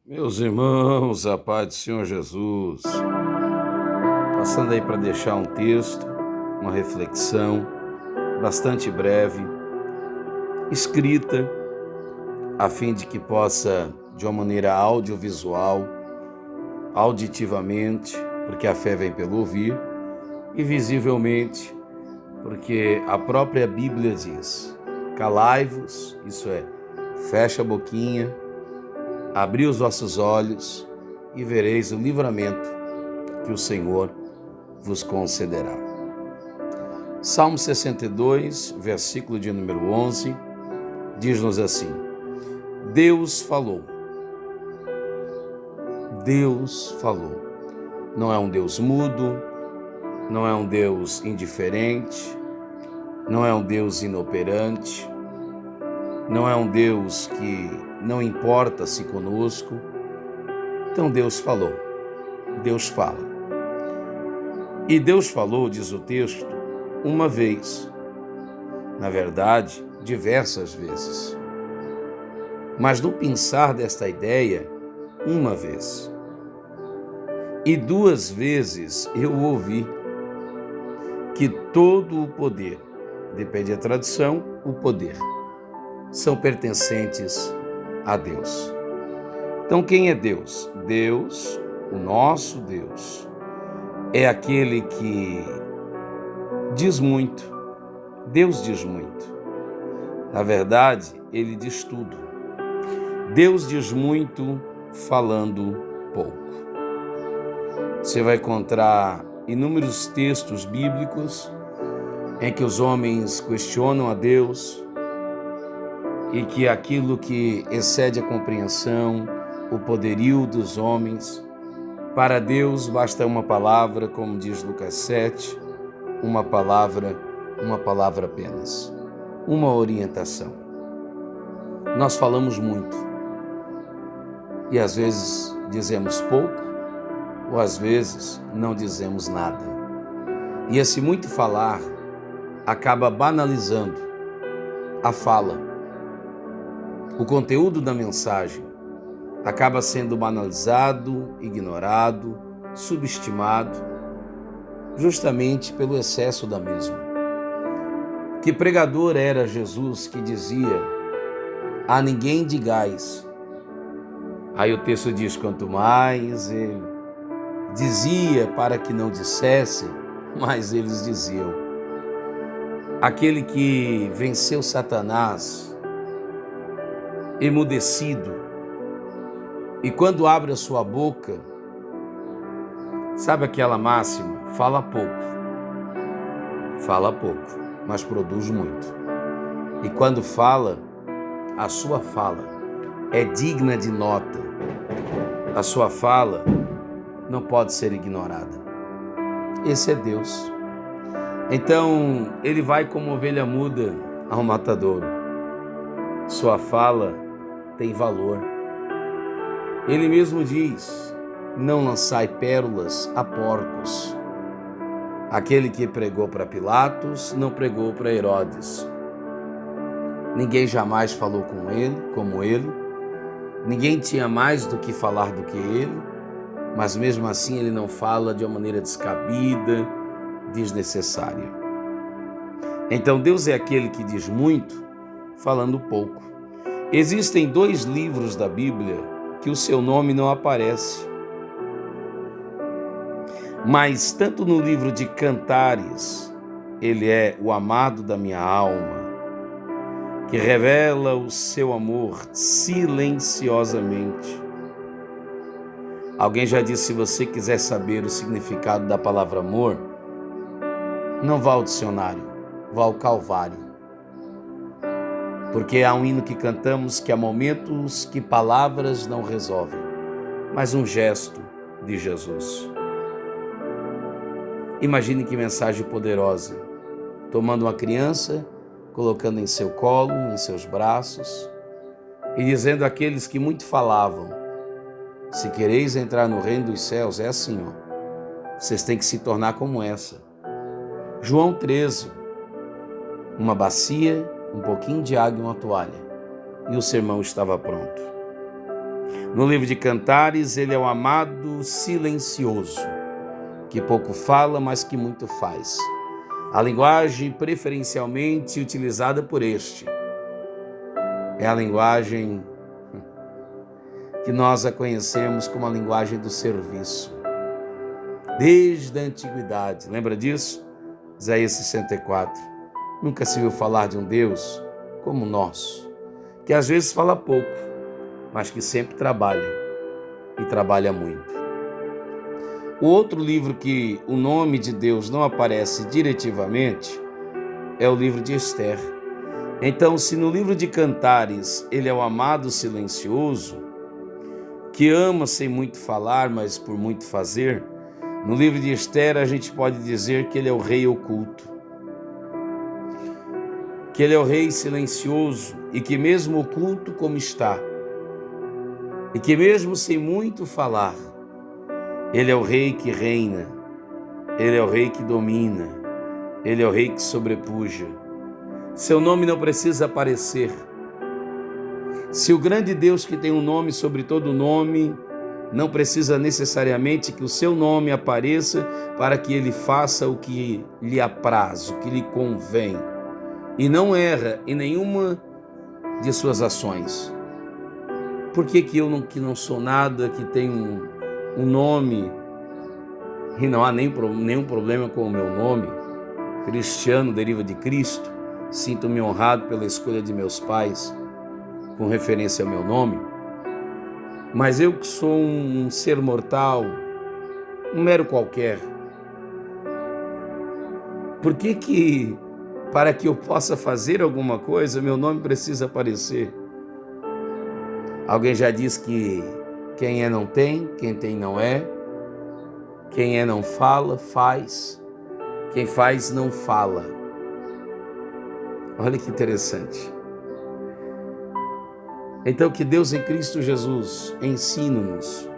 Meus irmãos, a paz do Senhor Jesus, passando aí para deixar um texto, uma reflexão bastante breve, escrita, a fim de que possa, de uma maneira audiovisual, auditivamente, porque a fé vem pelo ouvir, e visivelmente, porque a própria Bíblia diz: calai-vos, isso é, fecha a boquinha, abri os vossos olhos e vereis o livramento que o Senhor vos concederá. Salmo 62, versículo de número 11, diz-nos assim: Deus falou. Deus falou. Não é um Deus mudo, não é um Deus indiferente, não é um Deus inoperante, não é um Deus que não importa-se conosco. Então Deus falou, Deus fala. E Deus falou, diz o texto, uma vez. Na verdade, diversas vezes. Mas no pensar desta ideia, uma vez. E duas vezes eu ouvi que todo o poder, depende da tradução, o poder, são pertencentes a Deus. Então quem é Deus? Deus, o nosso Deus, é aquele que diz muito. Deus diz muito. Na verdade, ele diz tudo. Deus diz muito falando pouco. Você vai encontrar inúmeros textos bíblicos em que os homens questionam a Deus e que aquilo que excede a compreensão, o poderio dos homens, para Deus basta uma palavra, como diz Lucas 7, uma palavra apenas, uma orientação. Nós falamos muito e às vezes dizemos pouco ou às vezes não dizemos nada. E esse muito falar acaba banalizando a fala. O conteúdo da mensagem acaba sendo banalizado, ignorado, subestimado, justamente pelo excesso da mesma. Que pregador era Jesus que dizia: a ninguém digais. Aí o texto diz: quanto mais ele dizia para que não dissessem, mais eles diziam. Aquele que venceu Satanás, emudecido, e quando abre a sua boca, sabe aquela máxima? Fala pouco, mas produz muito. E quando fala, a sua fala é digna de nota. A sua fala não pode ser ignorada. Esse é Deus. Então, ele vai como ovelha muda ao matadouro. Sua fala tem valor. Ele mesmo diz: não lançai pérolas a porcos. Aquele que pregou para Pilatos não pregou para Herodes. Ninguém jamais falou como ele. Ninguém tinha mais do que falar do que ele, mas mesmo assim ele não fala de uma maneira descabida, desnecessária. Então Deus é aquele que diz muito, falando pouco. Existem 2 livros da Bíblia que o seu nome não aparece. Mas tanto no livro de Cantares, ele é o amado da minha alma, que revela o seu amor silenciosamente. Alguém já disse: se você quiser saber o significado da palavra amor, não vá ao dicionário, vá ao Calvário. Porque há um hino que cantamos que há momentos que palavras não resolvem, mas um gesto de Jesus. Imagine que mensagem poderosa, tomando uma criança, colocando em seu colo, em seus braços, e dizendo àqueles que muito falavam: se quereis entrar no reino dos céus, é assim, vocês têm que se tornar como essa. João 13, uma bacia, um pouquinho de água e uma toalha, e o sermão estava pronto. No livro de Cantares, ele é o amado silencioso, que pouco fala, mas que muito faz. A linguagem preferencialmente utilizada por este é a linguagem que nós a conhecemos como a linguagem do serviço. Desde a antiguidade, lembra disso? Isaías 64. Nunca se viu falar de um Deus como o nosso, que às vezes fala pouco, mas que sempre trabalha, e trabalha muito. O outro livro que o nome de Deus não aparece diretivamente é o livro de Esther. Então, se no livro de Cantares ele é o amado silencioso, que ama sem muito falar, mas por muito fazer, no livro de Esther a gente pode dizer que ele é o rei oculto, que ele é o rei silencioso e que mesmo oculto como está, e que mesmo sem muito falar, ele é o rei que reina, ele é o rei que domina, ele é o rei que sobrepuja. Seu nome não precisa aparecer. Se o grande Deus que tem um nome sobre todo nome, não precisa necessariamente que o seu nome apareça para que ele faça o que lhe apraz, o que lhe convém. E não erra em nenhuma de suas ações. Por que que não sou nada, que tenho um nome e não há nenhum problema com o meu nome? Cristiano deriva de Cristo. Sinto-me honrado pela escolha de meus pais com referência ao meu nome. Mas eu que sou um ser mortal, um mero qualquer, por que para que eu possa fazer alguma coisa, meu nome precisa aparecer? Alguém já disse que quem é não tem, quem tem não é, quem é não fala, faz, quem faz não fala. Olha que interessante. Então que Deus em Cristo Jesus ensine-nos,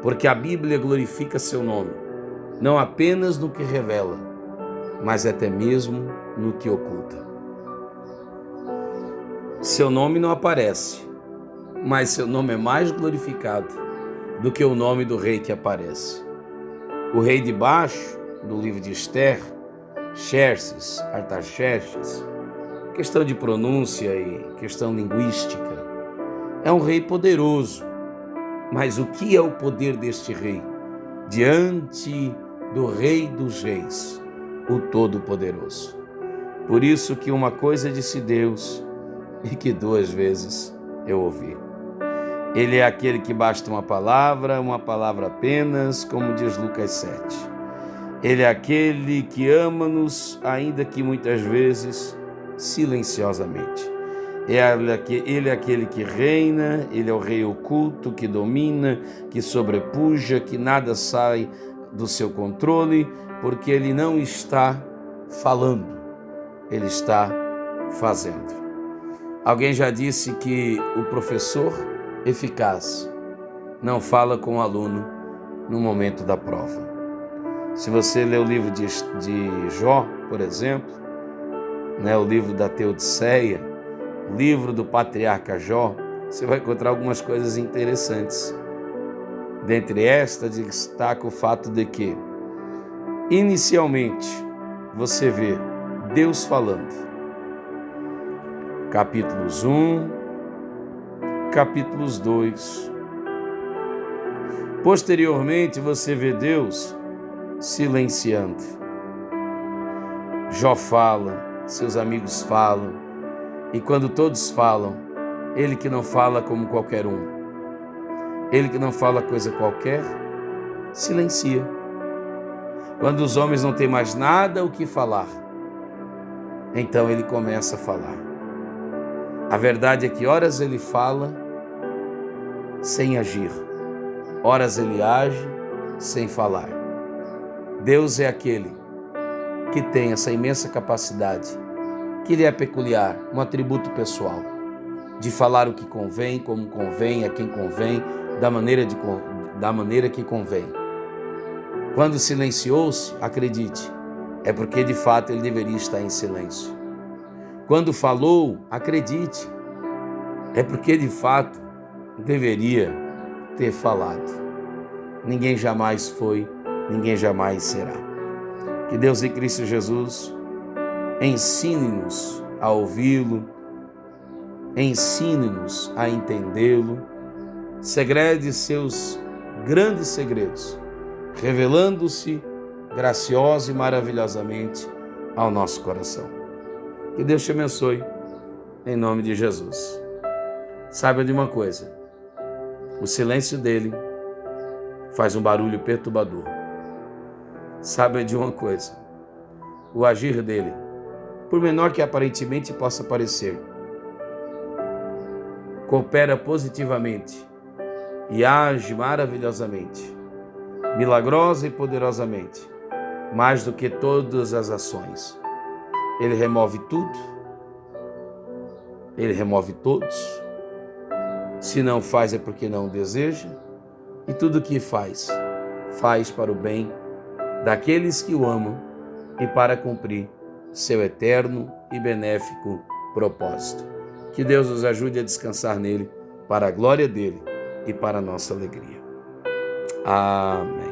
porque a Bíblia glorifica seu nome, não apenas no que revela, mas até mesmo no que oculta. Seu nome não aparece, mas seu nome é mais glorificado do que o nome do rei que aparece. O rei de baixo, do livro de Esther, Xerxes, Artaxerxes, questão de pronúncia e questão linguística, é um rei poderoso. Mas o que é o poder deste rei? Diante do Rei dos Reis, o Todo-Poderoso. Por isso que uma coisa disse Deus e que 2 vezes eu ouvi. Ele é aquele que basta uma palavra apenas, como diz Lucas 7. Ele é aquele que ama-nos, ainda que muitas vezes silenciosamente. Ele é aquele que reina, ele é o rei oculto, que domina, que sobrepuja, que nada sai do seu controle, porque ele não está falando, ele está fazendo. Alguém já disse que o professor eficaz não fala com o aluno no momento da prova. Se você ler o livro de Jó, por exemplo, o livro da Teodiceia, o livro do patriarca Jó, você vai encontrar algumas coisas interessantes. Dentre estas, destaca o fato de que, inicialmente, você vê Deus falando. Capítulos 1, capítulos 2. Posteriormente, você vê Deus silenciando. Jó fala, seus amigos falam, e quando todos falam, ele que não fala como qualquer um, ele que não fala coisa qualquer, silencia. Quando os homens não têm mais nada o que falar, então ele começa a falar. A verdade é que horas ele fala sem agir, horas ele age sem falar. Deus é aquele que tem essa imensa capacidade, que lhe é peculiar, um atributo pessoal, de falar o que convém, como convém, a quem convém, da maneira que convém. Quando silenciou-se, acredite, é porque de fato ele deveria estar em silêncio. Quando falou, acredite, é porque de fato deveria ter falado. Ninguém jamais foi, ninguém jamais será. Que Deus em Cristo Jesus ensine-nos a ouvi-lo, ensine-nos a entendê-lo, segrede seus grandes segredos, revelando-se graciosa e maravilhosamente ao nosso coração. Que Deus te abençoe, em nome de Jesus. Saiba de uma coisa, o silêncio dele faz um barulho perturbador. Saiba de uma coisa, o agir dele, por menor que aparentemente possa parecer, coopera positivamente e age maravilhosamente, milagrosa e poderosamente, mais do que todas as ações. Ele remove tudo, ele remove todos. Se não faz é porque não deseja, e tudo o que faz, faz para o bem daqueles que o amam e para cumprir seu eterno e benéfico propósito. Que Deus nos ajude a descansar nele, para a glória dele e para a nossa alegria. Amém.